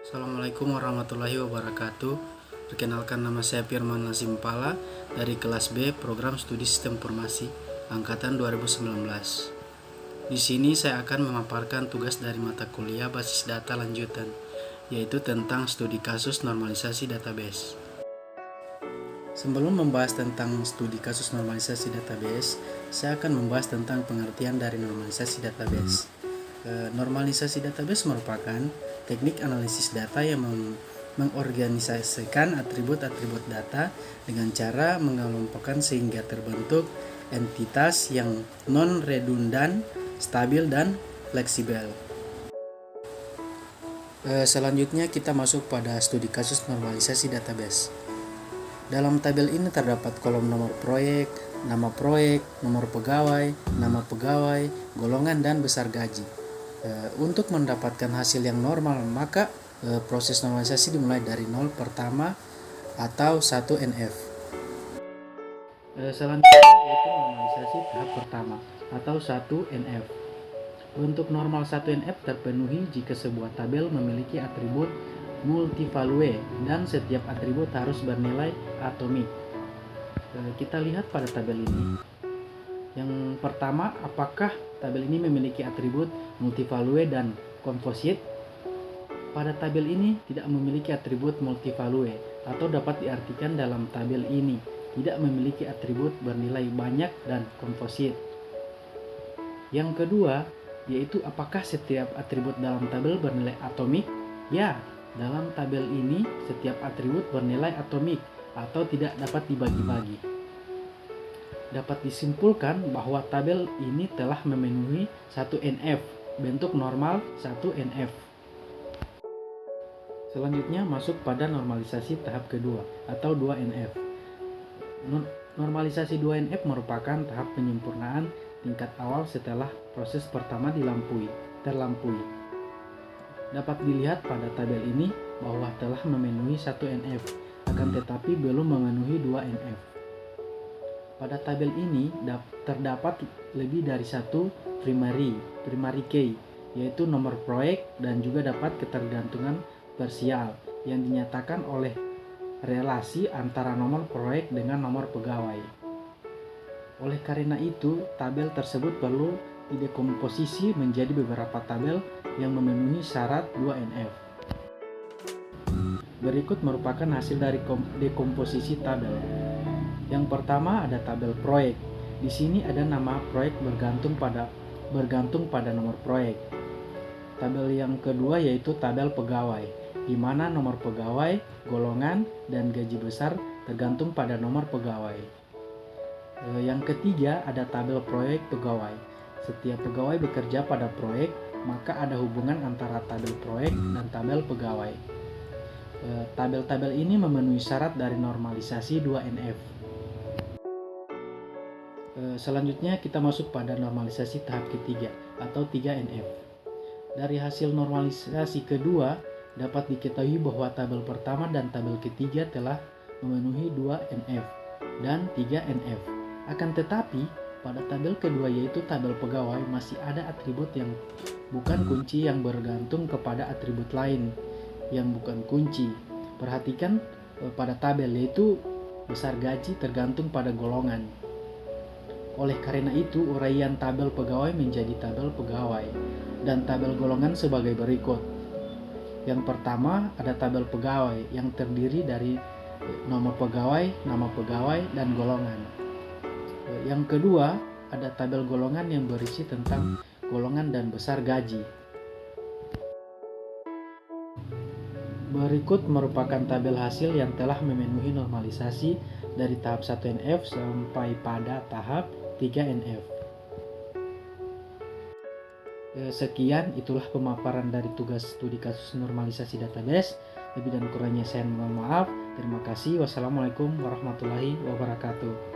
Assalamualaikum warahmatullahi wabarakatuh. Perkenalkan, nama saya Firman Nasimpala dari kelas B Program Studi Sistem Informasi angkatan 2019. Di sini saya akan memaparkan tugas dari mata kuliah basis data lanjutan, yaitu tentang studi kasus normalisasi database. Sebelum membahas tentang studi kasus normalisasi database, saya akan membahas tentang pengertian dari normalisasi database. Normalisasi database merupakan teknik analisis data yang mengorganisasikan atribut-atribut data dengan cara mengelompokkan sehingga terbentuk entitas yang non-redundan, stabil, dan fleksibel. Selanjutnya kita masuk pada studi kasus normalisasi database. Dalam tabel ini terdapat kolom nomor proyek, nomor pegawai, golongan, dan besar gaji. Untuk mendapatkan hasil yang normal, maka proses normalisasi dimulai dari 0 pertama atau 1 NF. Selanjutnya yaitu normalisasi tahap pertama atau 1 NF. Bentuk normal 1 NF terpenuhi jika sebuah tabel memiliki atribut multivalue dan setiap atribut harus bernilai atomik. Kita lihat pada tabel ini. Yang pertama, apakah tabel ini memiliki atribut multivalue dan komposit? Pada tabel ini tidak memiliki atribut multivalue, atau dapat diartikan dalam tabel ini tidak memiliki atribut bernilai banyak dan komposit. Yang kedua, yaitu apakah setiap atribut dalam tabel bernilai atomik? Ya, dalam tabel ini setiap atribut bernilai atomik atau tidak dapat dibagi-bagi. Dapat disimpulkan bahwa tabel ini telah memenuhi 1 NF, bentuk normal 1 NF. Selanjutnya masuk pada normalisasi tahap kedua atau 2 NF. Normalisasi 2 NF merupakan tahap penyempurnaan tingkat awal setelah proses pertama terlampaui. Dapat dilihat pada tabel ini bahwa telah memenuhi 1 NF, akan tetapi belum memenuhi 2 NF. Pada tabel ini terdapat lebih dari satu primary key, yaitu nomor proyek, dan juga dapat ketergantungan parsial yang dinyatakan oleh relasi antara nomor proyek dengan nomor pegawai. Oleh karena itu, tabel tersebut perlu didekomposisi menjadi beberapa tabel yang memenuhi syarat 2 NF. Berikut merupakan hasil dari dekomposisi tabel. Yang pertama ada tabel proyek. Di sini ada nama proyek bergantung pada nomor proyek. Tabel yang kedua yaitu tabel pegawai, di mana nomor pegawai, golongan, dan gaji besar tergantung pada nomor pegawai. Yang ketiga ada tabel proyek pegawai. Setiap pegawai bekerja pada proyek, maka ada hubungan antara tabel proyek dan tabel pegawai. Tabel-tabel ini memenuhi syarat dari normalisasi 2 NF. Selanjutnya kita masuk pada normalisasi tahap ketiga atau 3 NF. Dari hasil normalisasi kedua dapat diketahui bahwa tabel pertama dan tabel ketiga telah memenuhi 2 NF dan 3 NF. Akan tetapi pada tabel kedua yaitu tabel pegawai masih ada atribut yang bukan kunci yang bergantung kepada atribut lain yang bukan kunci. Perhatikan pada tabel yaitu besar gaji tergantung pada golongan. Oleh karena itu, uraian tabel pegawai menjadi tabel pegawai dan tabel golongan sebagai berikut. Yang pertama ada tabel pegawai yang terdiri dari nomor pegawai, nama pegawai, dan golongan. Yang kedua ada tabel golongan yang berisi tentang golongan dan besar gaji. Berikut merupakan tabel hasil yang telah memenuhi normalisasi dari tahap 1 NF sampai pada tahap 3 NF. Sekian, itulah pemaparan dari tugas studi kasus normalisasi database. Lebih dan kurangnya saya mohon maaf. Terima kasih. Wassalamualaikum warahmatullahi wabarakatuh.